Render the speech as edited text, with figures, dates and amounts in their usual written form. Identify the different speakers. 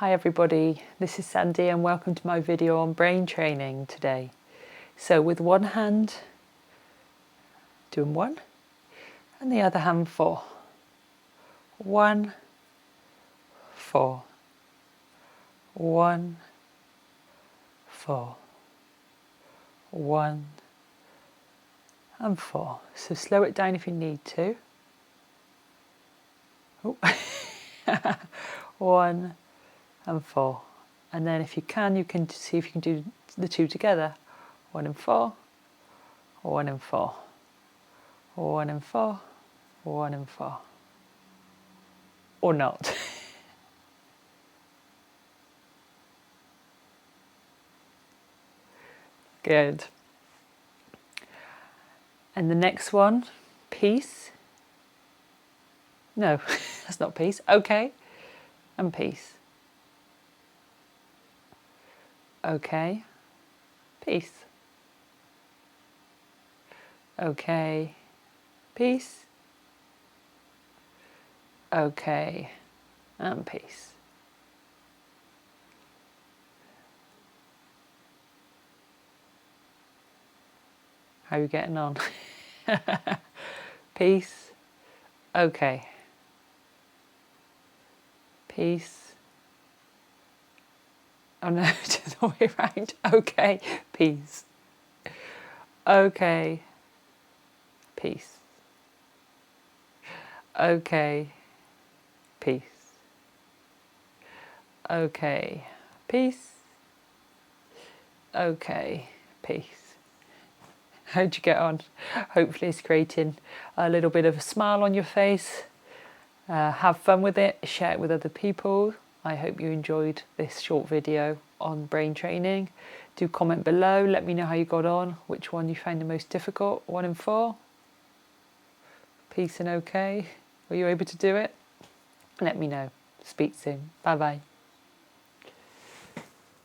Speaker 1: Hi everybody, this is Sandy and welcome to my video on brain training today. So with one hand doing 1 and the other hand 4. 1, 4, 1, 4, 1 and 4. So slow it down if you need to. Oh. 1 and 4, and then if you can see if you can do the two together. 1 and 4, 1 and 4, 1 and 4, 1 and 4, or not. Good. And the next one, peace. No, that's not peace. Okay, and peace. Okay, peace. Okay, peace. Okay, and peace. How are you getting on? Peace. Okay. Peace. Oh no, just the way around. Okay, peace. Okay, peace. Okay, peace. Okay, peace. Okay, peace. How'd you get on? Hopefully it's creating a little bit of a smile on your face. Have fun with it, share it with other people. I hope you enjoyed this short video on brain training. Do comment below, let me know how you got on, which one you found the most difficult. 1 and 4. Peace and okay. Were you able to do it? Let me know. Speak soon. Bye bye.